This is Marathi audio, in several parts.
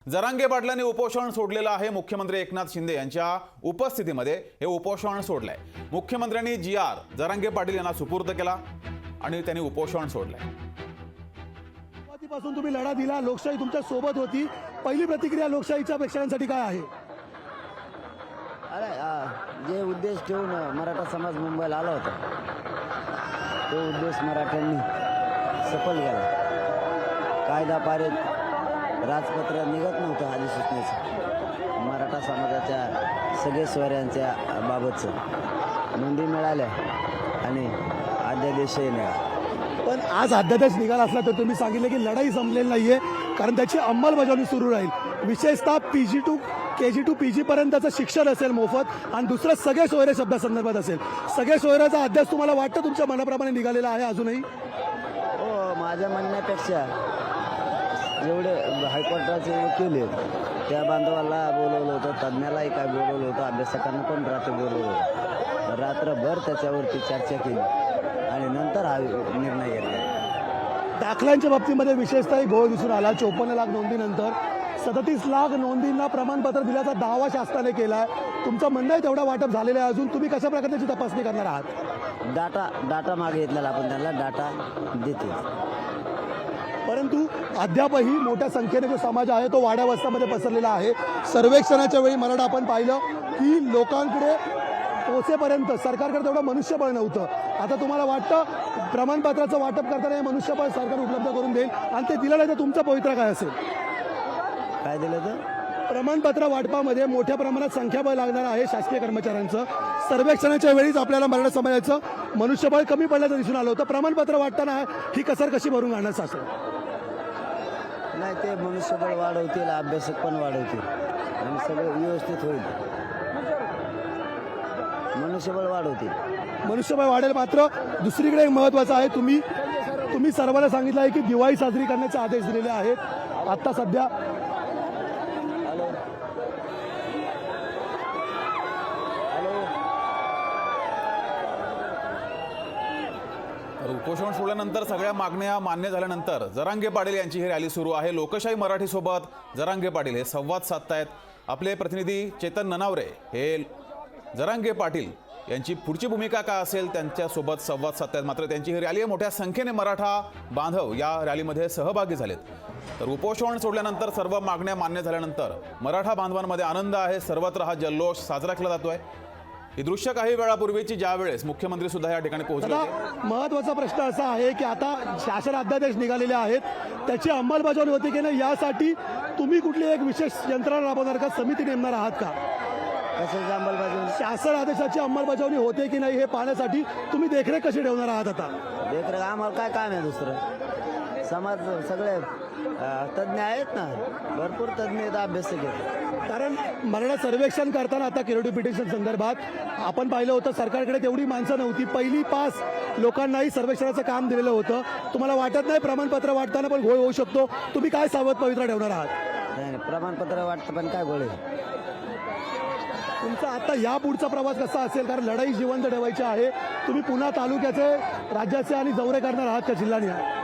जरांगे पाटलांनी उपोषण सोडलेलं आहे। मुख्यमंत्री एकनाथ शिंदे यांच्या उपस्थितीमध्ये हे उपोषण सोडलंय। मुख्यमंत्र्यांनी जरांगे पाटील यांना सुपूर्द केला आणि त्यांनी उपोषण सोडलंय। सुरुवातीपासून तुम्ही लढा दिला, लोकशाही तुमच्या सोबत होती। पहिली प्रतिक्रिया लोकशाहीच्या प्रेक्षकांसाठी काय आहे? जे उद्देश ठेवून मराठा समाज मुंबईला आला होता तो उद्देश मराठ्यांनी सफल केला। कायदा पारित राजपत्र निघत नव्हतं अधिसूचनेचं मराठा समाजाच्या सगळे सोयऱ्यांच्या बाबतचं नोंदी मिळाल्या आणि अध्यादेशही मिळाला। पण आज अध्यादेश निघाला असला तर तुम्ही सांगितलं की लढाई संपलेली नाहीये, कारण त्याची अंमलबजावणी सुरू राहील। विशेषतः PG to KG to PG पर्यंतचं शिक्षण असेल मोफत, आणि दुसरं सगळे सोयरे शब्दासंदर्भात असेल। सगळे सोयऱ्याचा अध्यादेश तुम्हाला वाटतं तुमच्या मनाप्रमाणे निघालेला आहे अजूनही? हो, माझ्या म्हणण्यापेक्षा जेवढे हायकोर्टाचे वकील आहेत त्या बांधवाला बोलवलं होतं, तज्ज्ञालाही काय बोलवलं होतं, अभ्यासकांना पण रात्री बोलवलं होतं। रात्रभर त्याच्यावरती चर्चा केली आणि नंतर हा निर्णय घेतला। दाखल्यांच्या बाबतीमध्ये विशेषतः घोळ दिसून आला। 54 लाख नोंदीनंतर 37 लाख नोंदींना प्रमाणपत्र दिल्याचा दावा शासनाने केलाय। तुमचं म्हणणं आहे तेवढा वाटप झालेलं आहे, अजून तुम्ही कशा प्रकारे त्याची तपासणी करणार आहात? डाटा मागे घेतलेला आपण त्यांना डाटा देते, परंतु अद्यापही मोठ्या संख्येने जो समाज आहे तो वाड्या वस्त्यामध्ये पसरलेला आहे। सर्वेक्षणाच्या वेळी मराठा आपण पाहिलं की लोकांकडे पोहोचेपर्यंत सरकारकडे तेवढं मनुष्यबळ नव्हतं। आता तुम्हाला वाटतं प्रमाणपत्राचं वाटप करताना हे मनुष्यबळ सरकार उपलब्ध करून देईल, आणि ते दिलं नाही तर तुमचा पवित्रा काय असेल? काय दिलं तर प्रमाणपत्र वाटपामध्ये मोठ्या प्रमाणात संख्याबळ लागणार आहे शासकीय कर्मचाऱ्यांचं। सर्वेक्षणाच्या वेळीच आपल्याला मराठा समाजाचं मनुष्यबळ कमी पडल्याचं दिसून आलं होतं। प्रमाणपत्र वाटताना ही कसर कशी भरून काढणार शासन? नाही, ते मनुष्यबळ वाढवतील, अभ्यासक पण वाढवतील आणि सगळं व्यवस्थित होईल। मनुष्यबळ वाढवतील, मनुष्यबळ वाढेल। मात्र दुसरीकडे एक महत्त्वाचं आहे, तुम्ही सर्वांना सांगितलं आहे की दिवाळी साजरी करण्याचे आदेश दिलेले आहेत। आता सध्या उपोषण सोडल्यानंतर सगळ्या मागण्या मान्य झाल्यानंतर जरांगे पाटील यांची ही रॅली सुरू आहे। लोकशाही मराठी सोबत जरांगे पाटील हे संवाद साधतायत। आपले प्रतिनिधी चेतन ननावरे हे जरांगे पाटील यांची पुढची भूमिका काय असेल त्यांच्यासोबत संवाद साधतायत। मात्र त्यांची ही रॅली मोठ्या संख्येने मराठा बांधव या रॅलीमध्ये सहभागी झालेत। तर उपोषण सोडल्यानंतर सर्व मागण्या मान्य झाल्यानंतर मराठा बांधवांमध्ये आनंद आहे। सर्वत्र हा जल्लोष साजरा केला जातोय। ही दृश्य काही वेळापूर्वीची ज्यावेळेस मुख्यमंत्री सुद्धा या ठिकाणी पोहोचले होते। महत्त्वाचा प्रश्न असा आहे की आता शासन अध्यादेश निघालेले आहेत, त्याची अंमलबजावणी होते की नाही यासाठी तुम्ही कुठली एक विशेष यंत्रणा राबवणार का, समिती नेमणार आहात का? कशाची अंमलबजावणी? शासन आदेशाची अंमलबजावणी होते की नाही हे पाहण्यासाठी तुम्ही देखरेख कशी ठेवणार आहात? आता देखरेख आम्हाला काय काम आहे दुसरं? समाज सगळे तज्ज्ञ आहेत ना, भरपूर तज्ज्ञ आहेत, अभ्यासक आहेत। कारण मराठा सर्वेक्षण करताना आता किरोडी पिटिशन संदर्भात आपण पाहिलं होतं सरकारकडे तेवढी माणसं नव्हती। पहिली पास लोकांनाही सर्वेक्षणाचं काम दिलेलं होतं। तुम्हाला वाटत नाही प्रमाणपत्र वाटताना पण घोळ होऊ शकतो? तुम्ही काय सावध पवित्रा ठेवणार आहात? नाही, प्रमाणपत्र वाटतं पण काय घोळ? तुमचा आता या पुढचा प्रवास कसा असेल? कारण लढाई जिवंत ठेवायची आहे। तुम्ही पुन्हा तालुक्याचे, राज्याचे आणि दौरे करणार आहात का जिल्हा निहाय?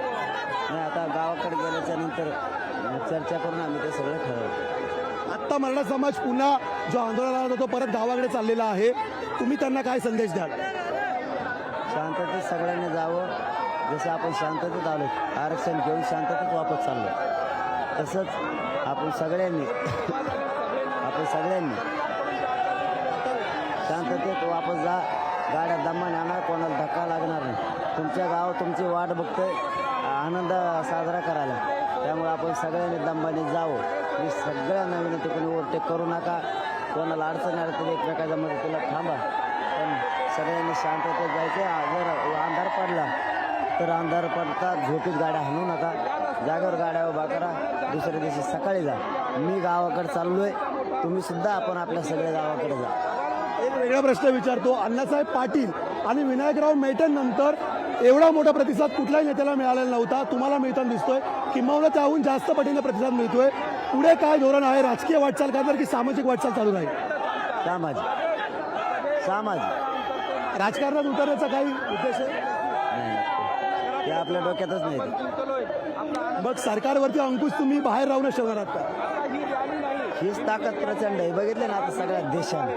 नाही, आता गावाकडे गेल्याच्या नंतर चर्चा करून आम्ही ते सगळं ठरवतो। आत्ता मराठा समाज पुन्हा जो आंदोलनाला होता तो परत गावाकडे चाललेला आहे, तुम्ही त्यांना काय संदेश द्याल? शांततेत सगळ्यांनी जावं, जसं आपण शांततेत आलो, आरक्षण घेऊन शांततेत वापस चाललो, तसंच आपण सगळ्यांनी शांततेत वापस जा। गाड्या दमाने आणा, कोणाला धक्का लागणार नाही। तुमच्या गाव तुमची वाट बघतोय आनंद साजरा करायला, त्यामुळे आपण सगळ्यांनी दंबाने जावं। मी सगळ्यांना विनंती, कोणी ओव्हरटेक करू नका, कोणाला अडचण आली तरी एकमेकाच्या मदतीला थांबा, पण सगळ्यांनी शांततेत जायचे। जर अंधार पडला तर अंधार पडता झोपीत गाड्या हाणू नका, जागेवर गाड्या उभा करा, दुसऱ्या दिवशी सकाळी जा। मी गावाकडे चाललोय, तुम्ही सुद्धा आपण आपल्या सगळ्या गावाकडे जा। एक वेगळा प्रश्न विचारतो, अण्णासाहेब पाटील आणि विनायकराव मेटन नंतर एवढा मोठा प्रतिसाद कुठल्याही नेत्याला मिळालेला नव्हता, तुम्हाला मिळताना दिसतोय, किंबहुना त्याहून जास्त पटीने प्रतिसाद मिळतोय। पुढे काय धोरण आहे? राजकीय वाटचाल करणार की सामाजिक वाटचाल चालू राहील? सामाजिक राजकारणात उतरण्याचा काही उद्देश आहे? नाही, ते आपल्या डोक्यातच नाही ते. मग सरकारवरती अंकुश तुम्ही बाहेर राहूनच ठेवणार आहात का? हीच ताकद प्रचंड आहे, बघितलं ना आता सगळ्या देशाने.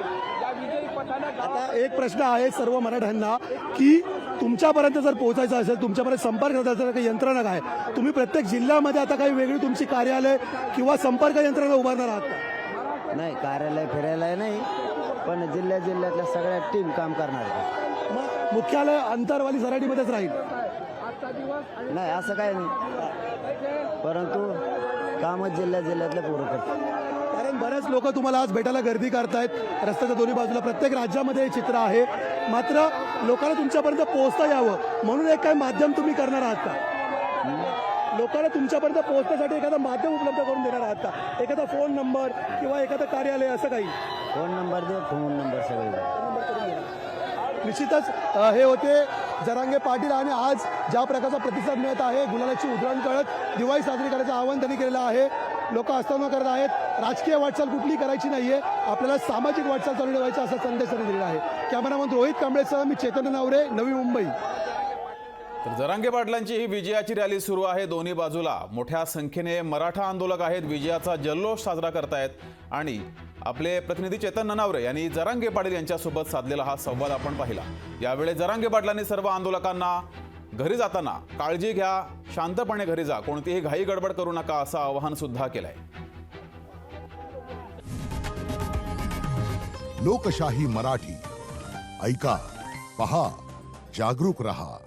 आता एक प्रश्न आहे सर्व मराठ्यांना की तुमच्यापर्यंत जर पोहोचायचं असेल, तुमच्यापर्यंत संपर्क साधायचा असेल, काही यंत्रणा काय तुम्ही प्रत्येक जिल्ह्यामध्ये आता काही वेगळी तुमची कार्यालय किंवा संपर्क यंत्रणा उभारणार आहात का? नाही, कार्यालय फिरायला नाही, पण जिल्ह्यातल्या सगळ्या टीम काम करणार आहे. मग मुख्यालय अंतरवाली सराटीमध्येच राहील. नाही असं काय नाही, परंतु कामच जिल्ह्यातल्या पूर्ण करतात. कारण बरेच लोक तुम्हाला आज भेटायला गर्दी करतायत रस्त्याच्या दोन्ही बाजूला. प्रत्येक राज्यामध्ये हे चित्र आहे, मात्र लोकांना तुमच्यापर्यंत पोहोचता यावं म्हणून एक काय माध्यम तुम्ही करणार आहात का? लोकांना तुमच्यापर्यंत पोहोचण्यासाठी एखादा माध्यम उपलब्ध करून देणार आहात का? एखादा फोन नंबर किंवा एखादं कार्यालय असं काही? फोन नंबर दे, फोन नंबर सगळे. निश्चितच हे होते जरांगे पाटील आणि आज ज्या प्रकारचा प्रतिसाद मिळत आहे, गुलालाची उधळण कळत दिवाळी साजरी करायचं आवाहन त्यांनी केलेलं आहे. लोक आस्थापना करत आहेत. राजकीय वाटचाल कुठली करायची नाहीये, आपल्याला सामाजिक वाटचाल चालू ठेवायची असा संदेश त्यांनी दिलेला आहे. कॅमेरामन रोहित कांबळेसह मी चेतन ननावरे, नवी मुंबई. तर जरांगे पाटलांची ही विजयाची रॅली सुरू आहे. दोन्ही बाजूला मोठ्या संख्येने मराठा आंदोलक आहेत, विजयाचा जल्लोष साजरा करतायत. आणि आपले प्रतिनिधी चेतन ननावरे यांनी जरांगे पाटील यांच्यासोबत साधलेला हा संवाद आपण पाहिला. यावेळी जरांगे पाटलांनी सर्व आंदोलकांना घरी जाताना काळजी घ्या, शांतपणे घरी जा, कोणतीही घाई गडबड करू नका असं आवाहन सुद्धा केलंय. लोकशाही मराठी ऐका, पहा, जागरूक रहा.